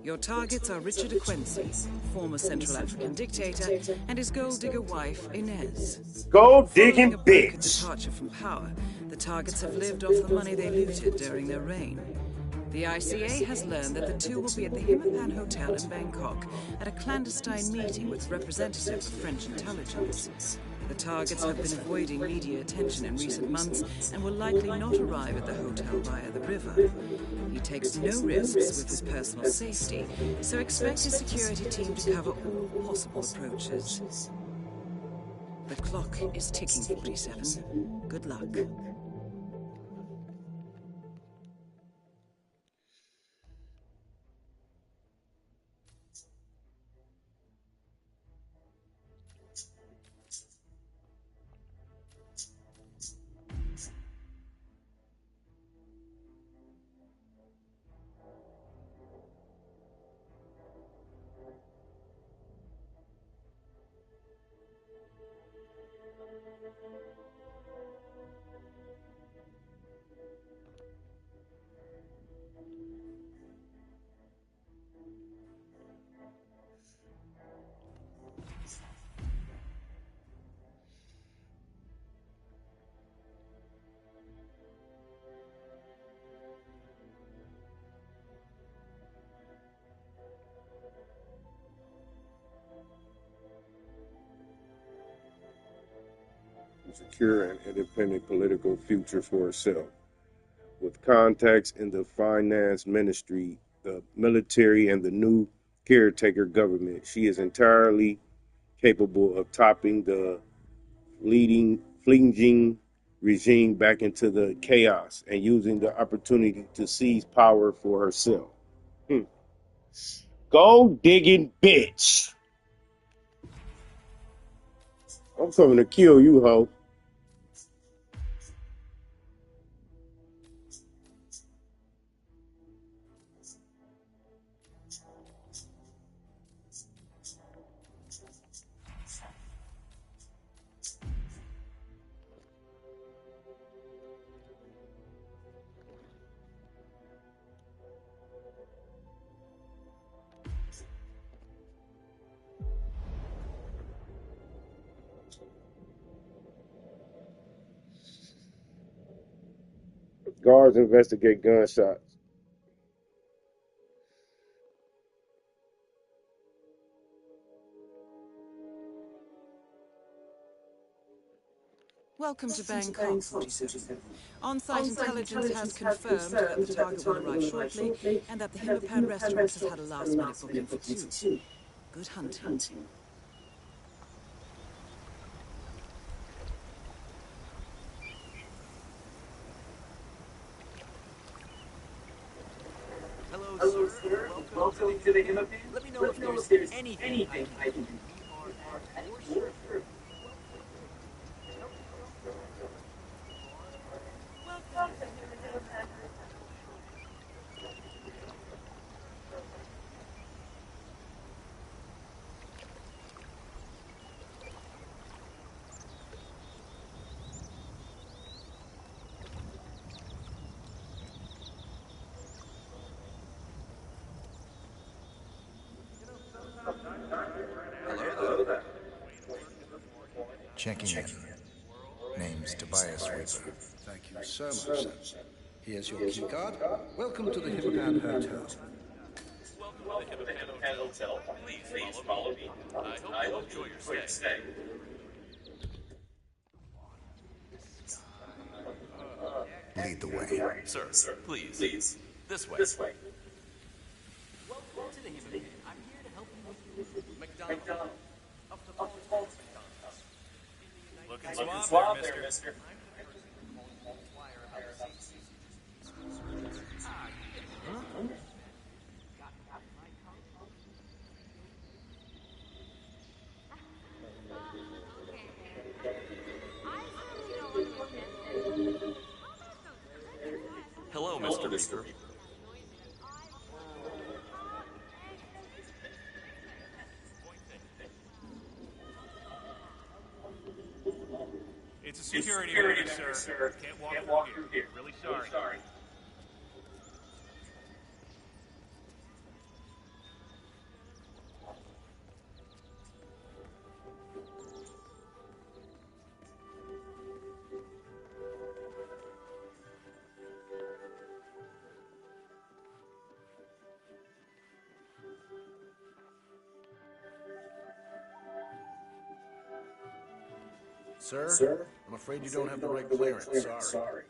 Your targets are Richard Quincy, former Central African dictator, and his gold digger wife, Inez. Gold digging Following a broker bitch. departure from power, the targets have lived off the money they looted during their reign. The ICA has learned that the two will be at the HITMAN Hotel in Bangkok at a clandestine meeting with representatives of French intelligence. The targets have been avoiding media attention in recent months and will likely not arrive at the hotel via the river. He takes no risks with his personal safety, so expect his security team to cover all possible approaches. The clock is ticking, 47. Good luck. Secure and independent political future for herself. With contacts in the finance ministry, the military, and the new caretaker government, she is entirely capable of topping the fleeing regime back into the chaos and using the opportunity to seize power for herself. Gold digging bitch. I'm coming to kill you, ho. Guards investigate gunshots. Welcome to Bangkok, 47. On-site intelligence has confirmed that the target will arrive shortly and that the HITMAN restaurant has had a last-minute booking for two. Good hunting. Hello, sir. Welcome to the HITMAN. Let me know if there's anything I can do. Checking in. Name's Tobias Weaver. Thank you so much, sir. Here's your key card. Welcome to the HITMAN Hotel. Welcome to the HITMAN Hotel. Please follow me. I hope you enjoy your stay. Lead the way. Sir, please. This way. Welcome to the HITMAN. I'm here to help you with McDonald. Up to McDonald. Looking suave there, mister. Hello, Mr. Weaver. It's a security breach, sir. Can't walk through here. Really sorry. Sir, I'm afraid you don't have the right clearance. Sorry.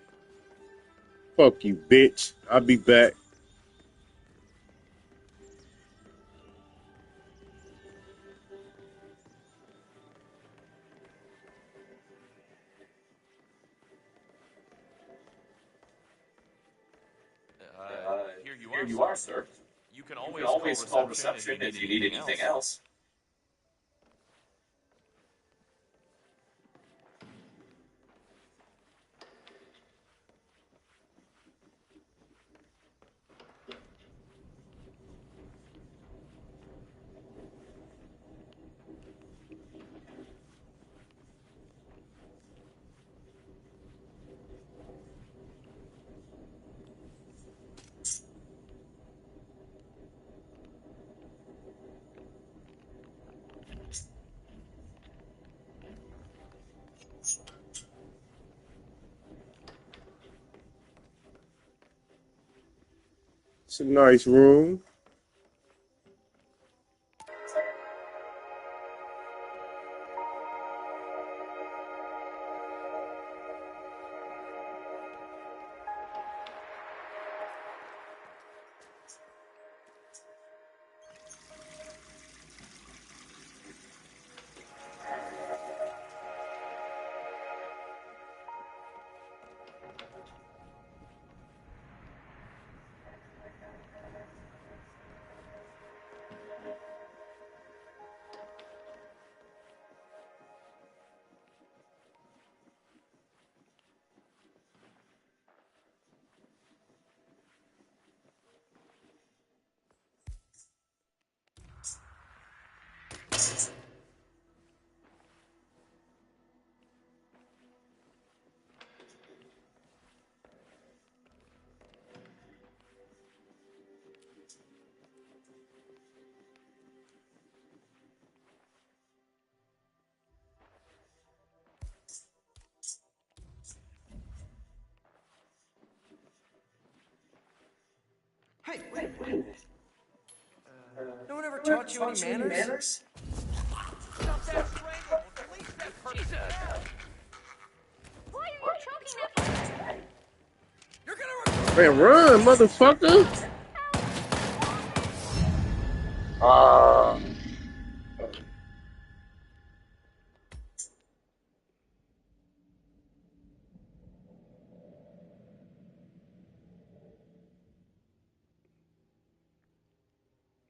Fuck you, bitch. I'll be back. Here you are, sir. You can always call reception if you need anything else. It's a nice room. Hey, wait a minute. No one ever taught you any manners? Stop that strangle! Release that person! Why are you choking that person? You're gonna Man, run, motherfucker.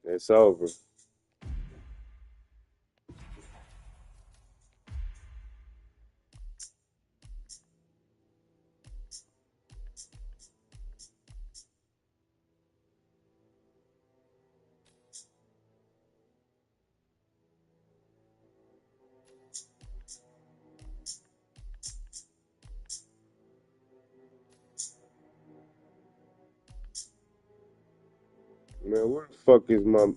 It's over. Man, where the fuck is my...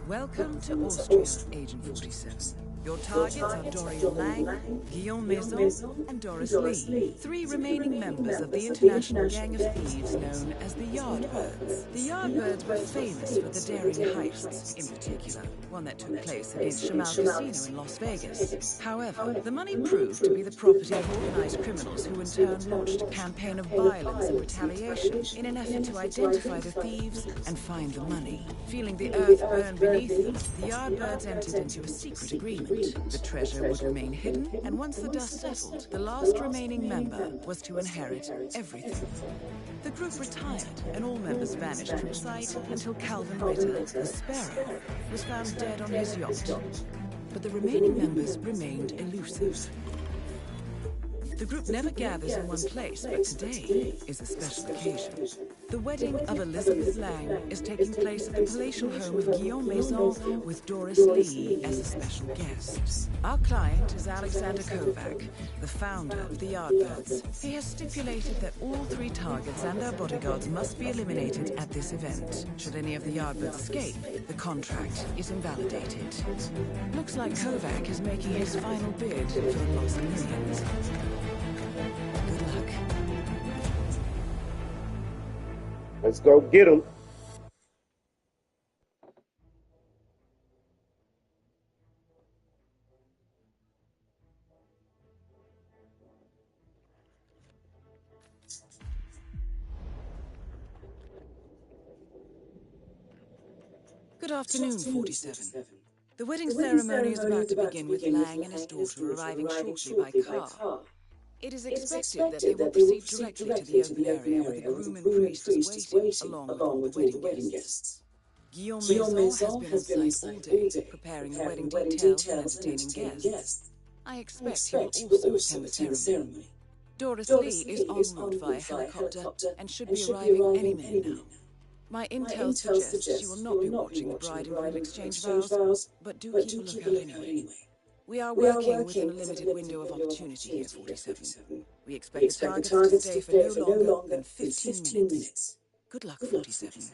Welcome to Austria, Agent 47. Your targets are Dorian Lang, Guillaume Maison, and Doris Lee, three remaining members of the international gang of thieves known as the Yardbirds. The Yardbirds were famous for the daring heists, in particular, one that took place against Shamal Casino in Las Vegas. However, the money proved to be the property of organized criminals who in turn launched a campaign of violence and retaliation in an effort to identify the thieves and find the money. Feeling the earth burn beneath them, the Yardbirds entered into a secret agreement. The treasure would remain hidden, and once the dust settled, the last remaining member was to inherit everything. The group retired, and all members vanished from sight until Calvin Ritter, the Sparrow, was found dead on his yacht. But the remaining members remained elusive. The group never gathers in one place, but today is a special occasion. The wedding of Elizabeth Lang is taking place at the palatial home of Guillaume Maison with Doris Lee as a special guest. Our client is Alexander Kovac, the founder of the Yardbirds. He has stipulated that all 3 targets and their bodyguards must be eliminated at this event. Should any of the Yardbirds escape, the contract is invalidated. Looks like Kovac is making his final bid for the lost millions. Good luck. Let's go get him. Good afternoon, 47. The wedding ceremony is about to begin with Lang and his daughter arriving shortly by car. It is expected that they will proceed directly to the open area where the groom and priest is waiting, along with all the wedding guests. Guillaume Maison has been on site all day, preparing the wedding details and entertaining guests. I expect he will also attend the ceremony. Doris Lee is en route via helicopter and should be arriving any minute now. My intel suggests she will not be watching the bride and groom exchange vows, but do keep a lookout anyway. We are working within a limited window of opportunity here, 47. We expect the targets to stay for no longer than 15 minutes. Good luck, 47.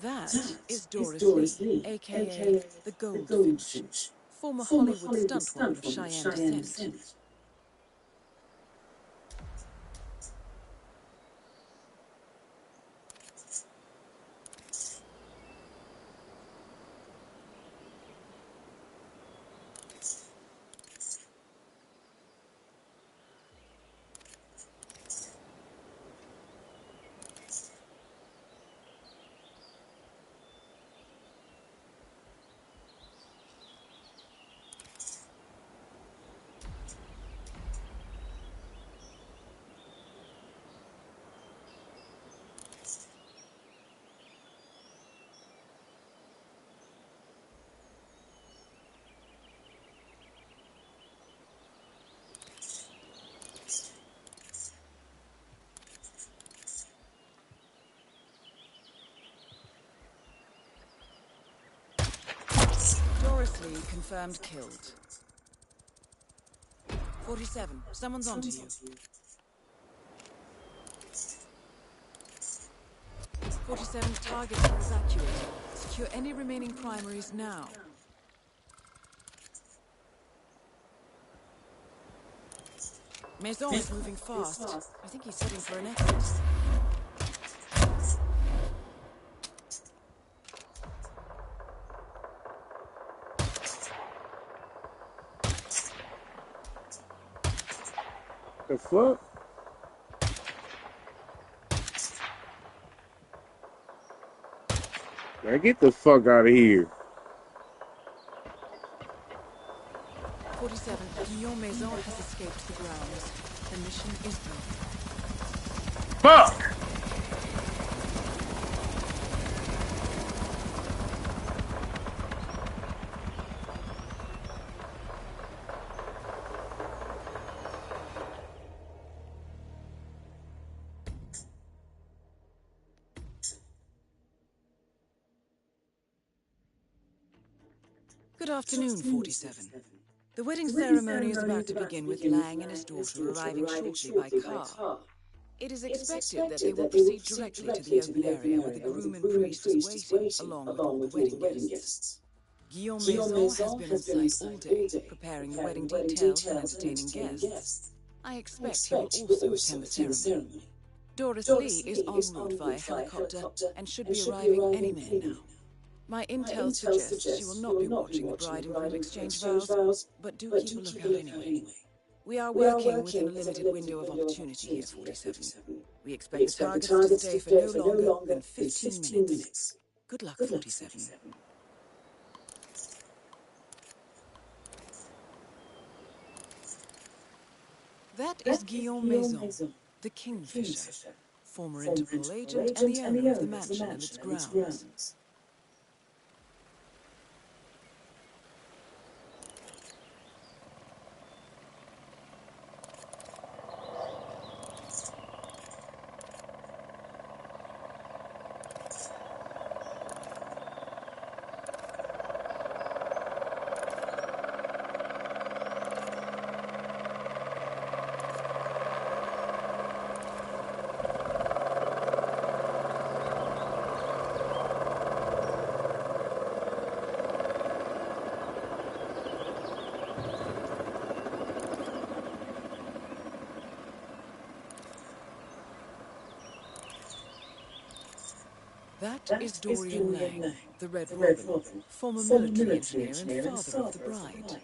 That is Doris Lee, a.k.a. the Goldfinch, former Hollywood stuntwoman of Cheyenne descent. Doris Lee confirmed killed. 47, someone's onto you. 47, targets are evacuated. Secure any remaining primaries now. Maison is moving fast. I think he's heading for an exit. The fuck? Man, get the fuck out of here. 47, Guillaume Maison has escaped the grounds. The mission is over. Fuck! Good afternoon, 47. The wedding ceremony is about to begin with Lang and his daughter arriving shortly by car. It is expected that they will proceed directly to the open area where the groom and priest is waiting, along with all the wedding guests. Guillaume Maison has been on site all day, preparing the wedding details and entertaining guests. I expect he will also attend the ceremony. Doris Lee is en route via helicopter and should be arriving any minute now. My intel suggests she will not be watching the bride and groom exchange vows, but do keep a lookout anyway. We are working within a limited window of opportunity here, 47. We expect the targets to stay for no longer than 15 minutes. Good luck, 47. That is Guillaume Maison, the Kingfisher, former Interpol agent and the owner of the mansion and its grounds. That is Dorian Lang, the Red Robin, former military engineer and father of the bride.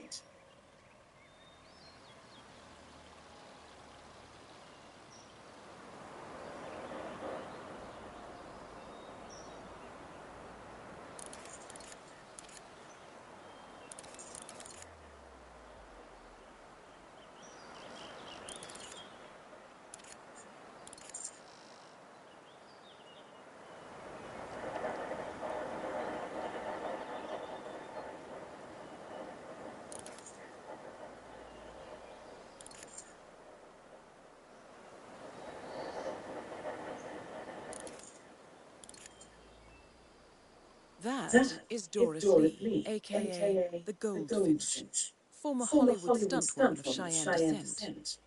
That is Doris Lee, a.k.a. the Goldfinch, former Hollywood stuntwoman of Cheyenne descent.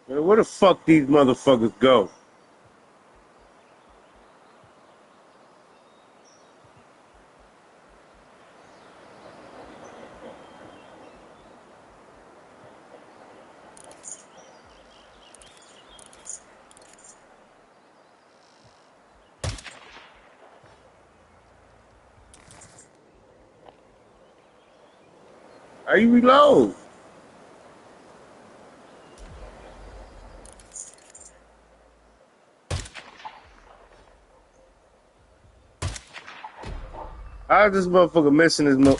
Man, where the fuck these motherfuckers go? How you reload? How is this motherfucker missing his mo?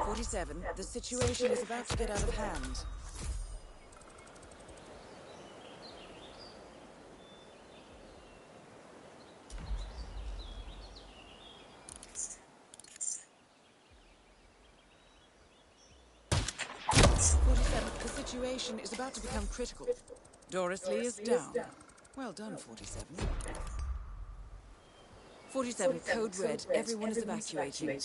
47, the situation is about to get out of hand. The situation is about to become critical. Doris Lee is down. Well done, 47. 47, code red. Everyone is evacuating.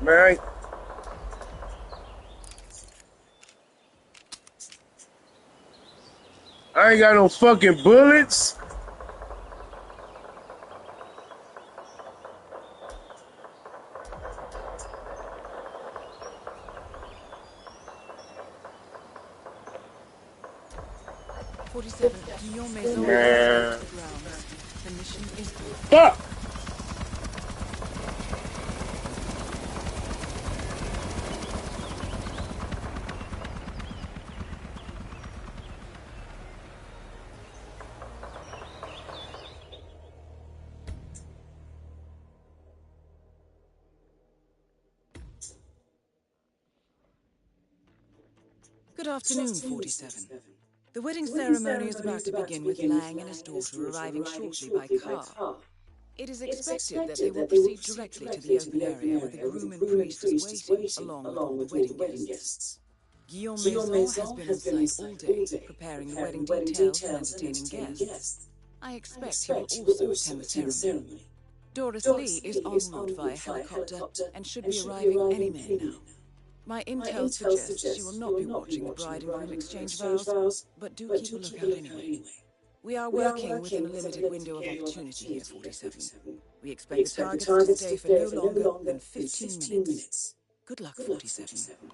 Man, I ain't got no fucking bullets. Guillaume Maison Man. the grounds. The mission is over. Fuck! Good afternoon, 47. The wedding ceremony is about to begin with Lang and his daughter arriving shortly by car. It is expected that they will proceed directly to the open area where the groom and priest is waiting, along with all the wedding guests. Guillaume Maison has been on site all day, preparing the wedding details and entertaining guests. I expect he will also attend the ceremony. Doris Lee is en route via helicopter and should be arriving any minute now. My intel suggests she will not be watching the bride and groom exchange vows, but do keep a lookout anyway. We are working within a limited window of opportunity here, 47. We expect the targets to stay for no longer than 15 minutes. Good luck, 47.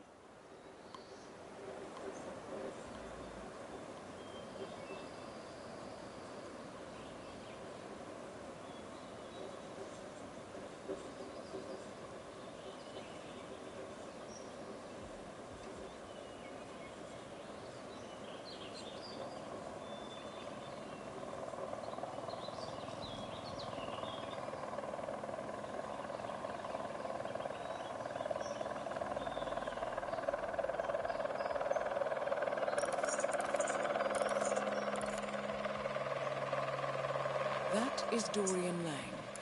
That is Dorian Lang,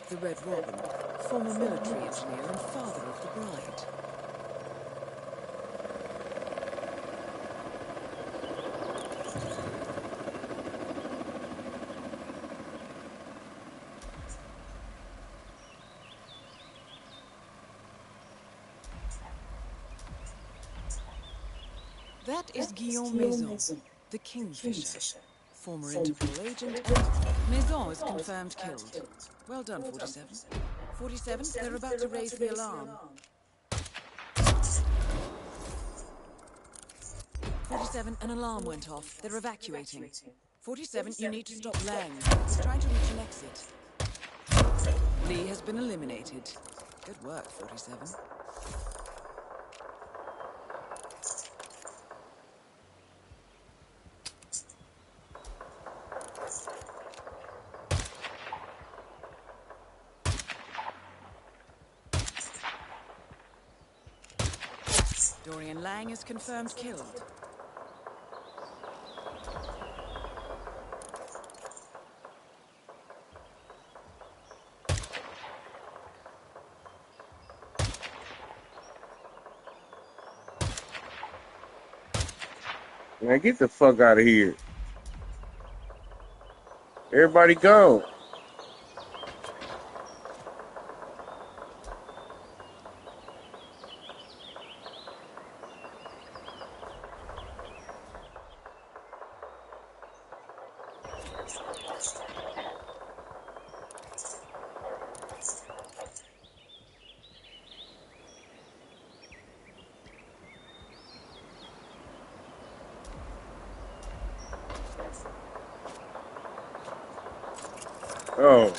the Red Robin, former military engineer and father of the bride. That is Guillaume Maison, the Kingfisher, former Interpol agent, and Maison is confirmed killed. Well done, 47. 47, they're about to raise the alarm. 47, an alarm went off. They're evacuating. 47, you need to stop Lang. He's trying to reach an exit. Lee has been eliminated. Good work, 47. Dorian Lang is confirmed killed. Man, get the fuck out of here. Everybody go. Oh.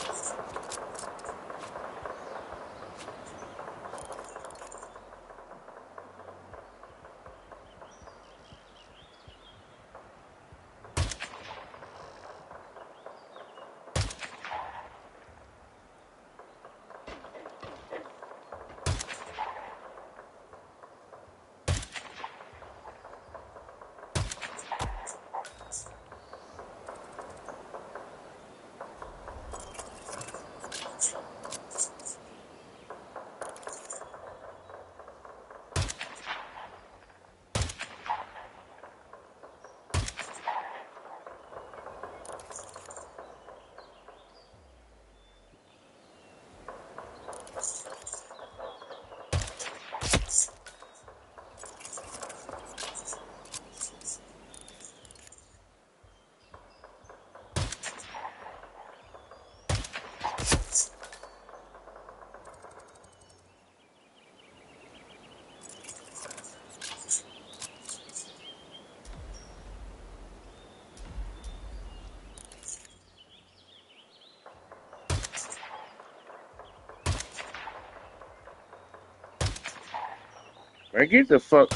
Man, get the fuck.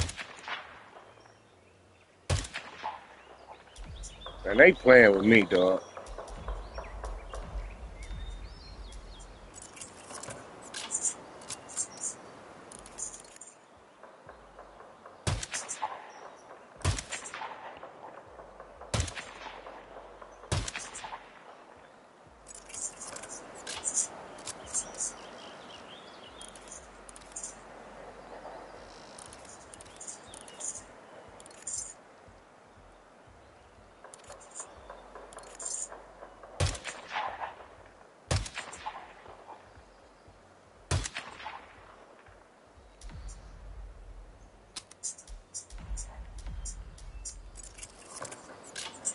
Man, they playing with me, dog.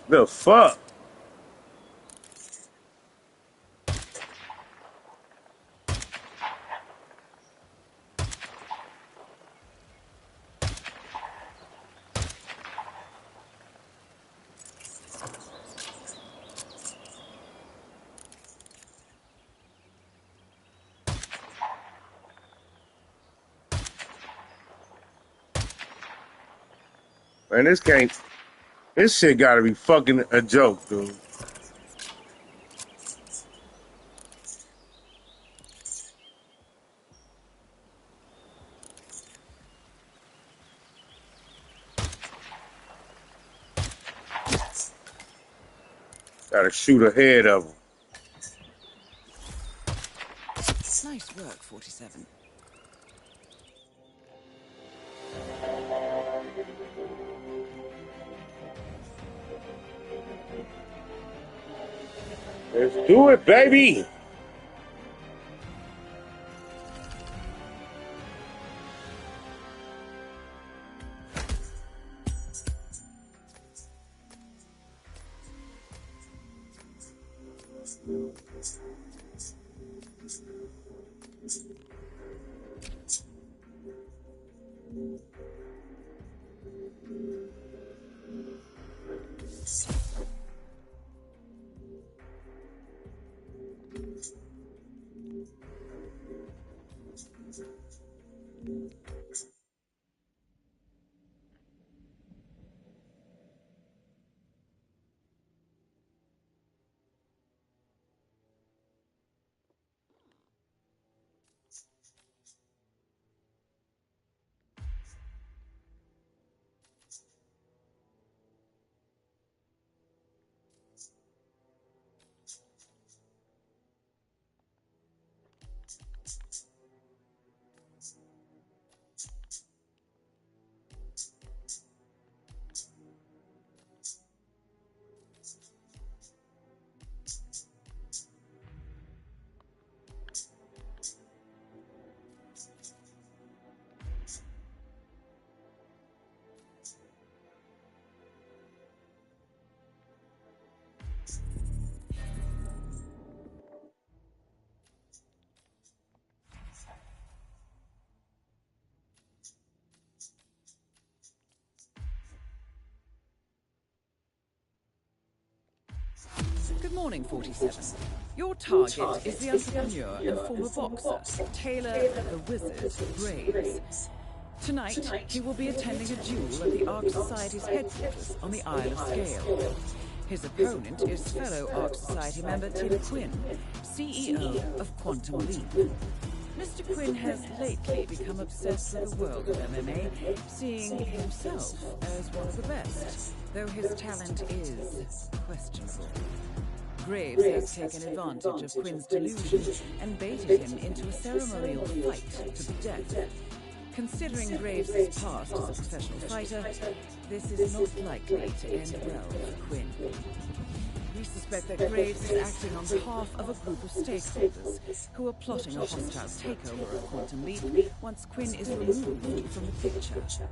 The fuck? Man, this shit gotta be fucking a joke, dude. Gotta shoot ahead of them. Nice work, 47. Let's do it, baby. Good morning, 47. Your target is the entrepreneur and former boxer, Taylor the Wizard Graves. Tonight, he will be attending a duel at the Ark Society's headquarters on the Isle of Scale. His opponent is fellow Ark Society member Tim Quinn, CEO of Quantum Leap. Mr. Quinn has lately become obsessed with the world of MMA, seeing himself as one of the best, though his talent is questionable. Graves has taken advantage of Quinn's delusion and baited him into a ceremonial fight to the death. Considering Graves' past as a professional fighter, this is not likely to end well for Quinn. We suspect that Graves is acting on behalf of a group of stakeholders who are plotting a hostile takeover of Quantum Leap once Quinn is removed from the picture.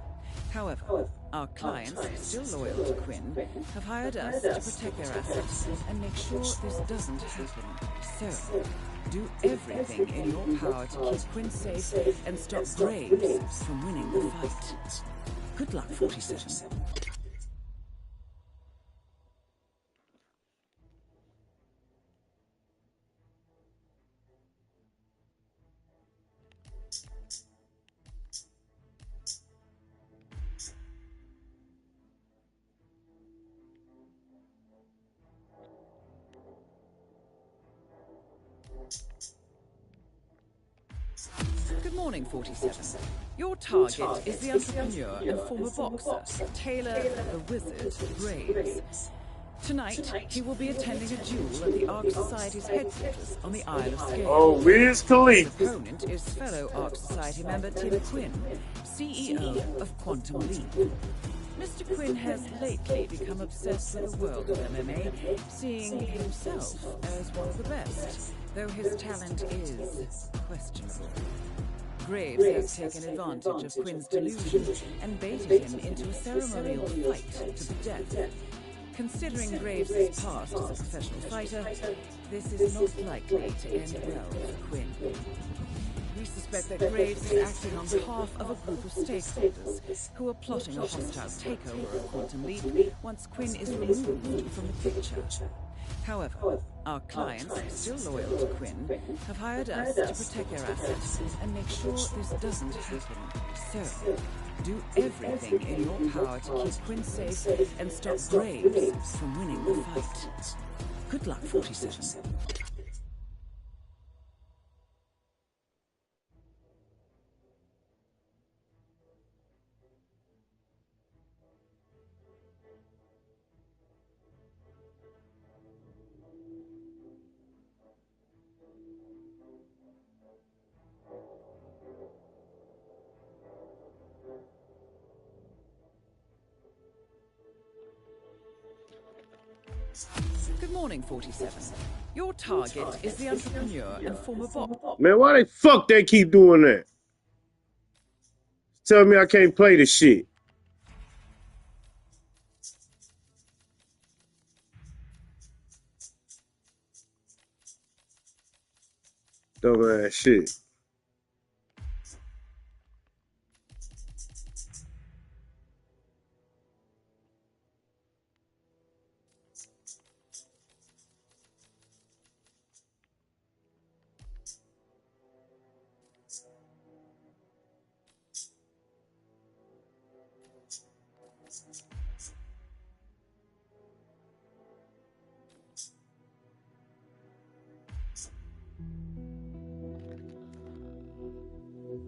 However, our clients, still loyal to Quinn, have hired us to protect their assets and make sure this doesn't happen. So, do everything in your power to keep Quinn safe and stop Graves from winning the fight. Good luck, 47. Good morning, 47. Your target is the entrepreneur and former boxer, Taylor the Wizard Graves. Tonight, he will be attending a duel at the Ark Society's headquarters on the Isle of Scale. Oh, Wiz His Khalifa. opponent is fellow Ark Society member Tim Quinn, CEO of Quantum Leap. Mr. Quinn has lately become obsessed with the world of MMA, seeing himself as one of the best, though his talent is questionable. Graves has taken advantage of Quinn's delusion and baited him into a ceremonial fight to the death. Considering Graves' past as a professional fighter, this is not likely to end well for Quinn. We suspect that Graves is acting on behalf of a group of stakeholders who are plotting a hostile takeover of Quantum Leap once Quinn is removed from the picture. However, our clients, still loyal to Quinn, have hired us to protect their assets and make sure this doesn't happen. So, do everything in your power to keep Quinn safe and stop Graves from winning the fight. Good luck, 47. Good morning, 47. Your target is the entrepreneur and former boxer. Man, why the fuck they keep doing that? Tell me I can't play this shit. Dumbass shit.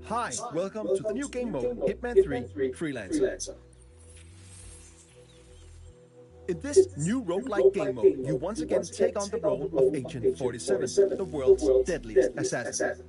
Hi, welcome to the new game mode, Hitman 3 Freelancer. In this new roguelike game mode, you once again take on the role of Agent 47, the world's deadliest assassin.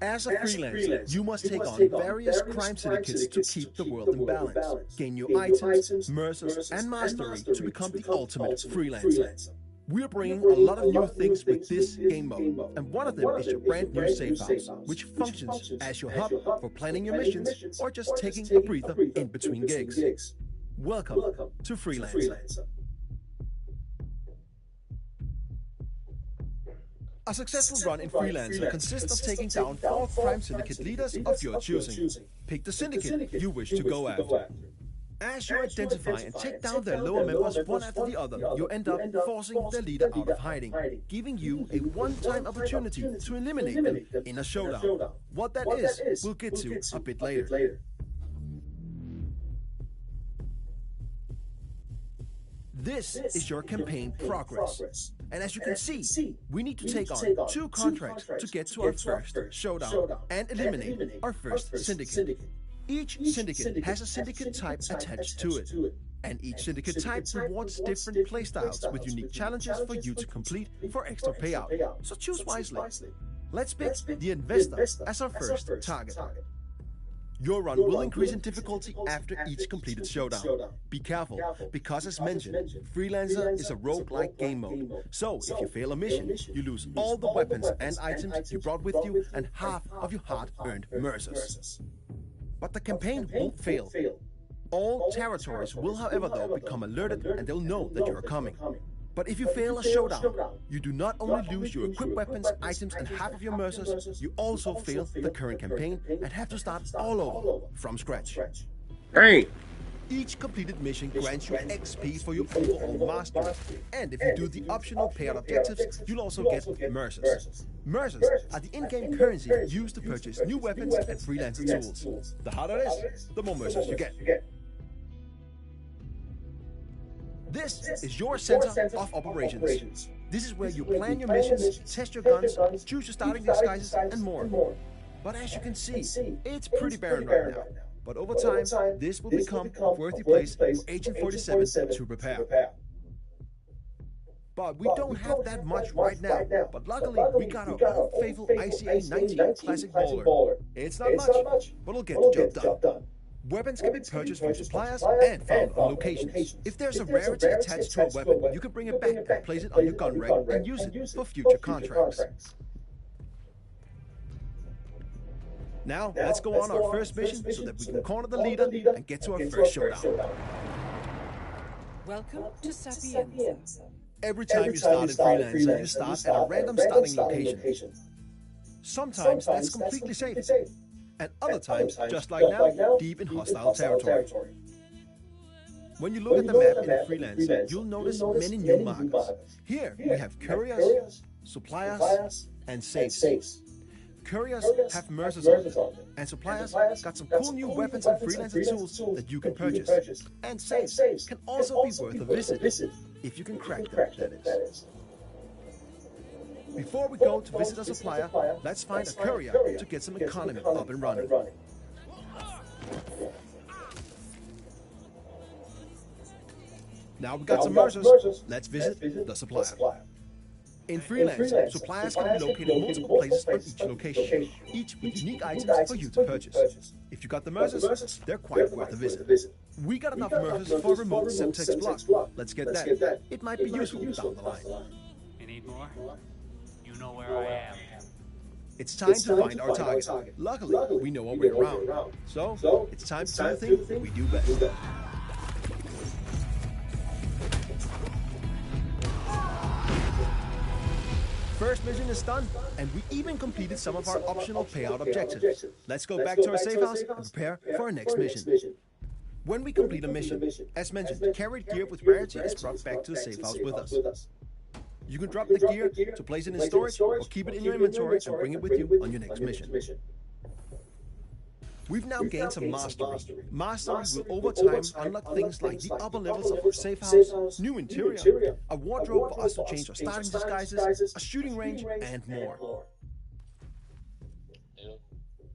As a freelancer, you must take on various crime syndicates to keep the world in balance, gain new items, mercers, and mastery to become the ultimate freelancer. We're bringing a lot of new things with this game mode, and one of them is your brand new safe house, which functions as your hub for planning your missions or just taking a breather in between gigs. Welcome to Freelancer. A successful run in Freelancer consists of taking down 4 crime syndicate leaders of your choosing. Pick the syndicate you wish to go after. As you identify and take down their lower members one after the other, you end up forcing their leader out of hiding, giving you a one-time opportunity to eliminate them in a showdown. What that is, we'll get to a bit later. This is your campaign progress. And as you can see, we need to take on 2 contracts to get to our first showdown and eliminate our first syndicate. Each syndicate has a syndicate type attached to it. And each syndicate type rewards different playstyles with unique challenges for you to complete for extra payout. So choose wisely. Let's pick the investor as our first target. Your run will increase in difficulty after each completed showdown. Be careful, because as mentioned, Freelancer is a roguelike game mode. So if you fail a mission, you lose all the weapons and items you brought with you and half of your hard-earned mercers. But the campaign won't fail. All territories will, however, though, become alerted and they'll know that you're coming. But if you fail a showdown, you do not only lose your equipped weapons, items, and half of your mercers, you also fail the current campaign and have to start all over from scratch. Hey! Each completed mission grants you XP for your overall mastery. And if you do the optional payout objectives, you'll also get mercers. Mercers are the in-game currency used to purchase new weapons and freelancer tools. The harder it is, the more mercers you get. This is your center of operations. This is where you plan your missions, test your guns, choose your starting disguises, and more. But as you can see, it's pretty barren right now. But over time, this will become a worthy place for Agent 47 to prepare. But we don't have that much right now. But luckily, we got our old faithful ICA 19 Classic Baller. It's not much, but it'll get the job done. Weapons can be purchased from suppliers and found on locations. If there's a rarity attached to a weapon, you can bring it back and place it on your gun rack and use it for future contracts. Now, let's go on our first mission so that we can corner the leader and get to our first showdown. Welcome to Sapienza. Every time you start in Freelancer, you start at a random starting location. Sometimes that's completely safe. And other times, just like now, deep in hostile territory. When you look at the map in Freelancer, you'll notice many new markers. Here, we have couriers, suppliers, and safes. Couriers have mercers on them, and suppliers got some cool new weapons and freelancer tools that you can purchase. And safes can also be worth a visit, if you can crack them, that is. Before we go to visit a supplier, let's find a courier to get some economy up and running. Now we got some mercers, let's visit the supplier. In Freelancer, suppliers can be located multiple places on each location, each with unique items for you to purchase. If you got the mercers, they're quite worth a visit. We got enough mercers for a remote Semtex block. Let's get that. It might be useful down the line. You need more? You know where I am. It's time to find our target. Luckily, we know our way around. So, it's time to do the thing we do best. First mission is done, and we even completed some of our optional payout objectives. Let's go back to our safe house and prepare for our next mission. When we complete a mission, as mentioned, carried gear with rarity is brought back to the safe house with us. You can drop the gear to place it in storage or keep it in your inventory and bring it with you on your next mission. We've now gained some mastery. Mastery will over time unlock things like the upper levels of our safe house, new interior, a wardrobe for us to change our starting disguises, a shooting range, and more.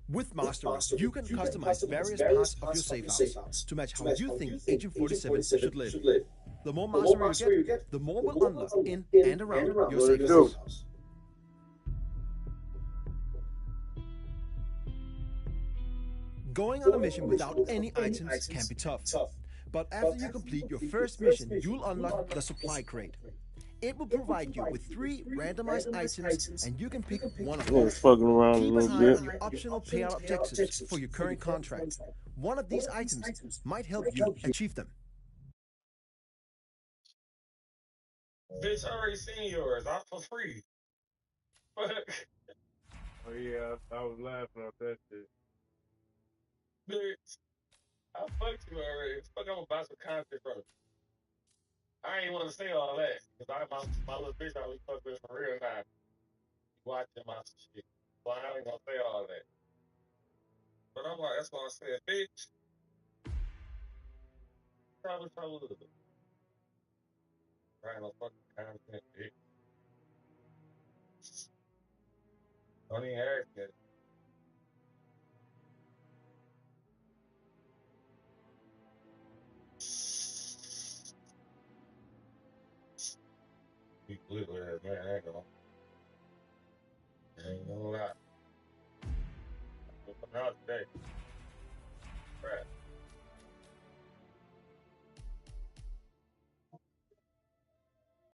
With Mastery, you can customize various parts of your safe house to match how you think Agent 47 should live. The more mastery you get, the more will unlock in and around your safe house. Going on a mission without any items can be tough. But after you complete your first mission, you'll unlock the supply crate. It will provide you with 3 randomized items, and you can pick one of them. Keep an eye on your optional payout objectives for your current contract. One of these items might help you achieve them. Bitch, I already seen yours. I'm for free. Fuck. Oh yeah, I was laughing at that shit. Bitch, I fucked You already fuck. I'm about some content first. I ain't want to say all that because my little bitch I was fuck with for real now. Watching my shit, so I ain't gonna say all that. But I'm like, that's why I said, bitch. Trouble. Trying no fucking content, bitch. Don't even ask that. You little ass man, I ain't gonna lie. But now today.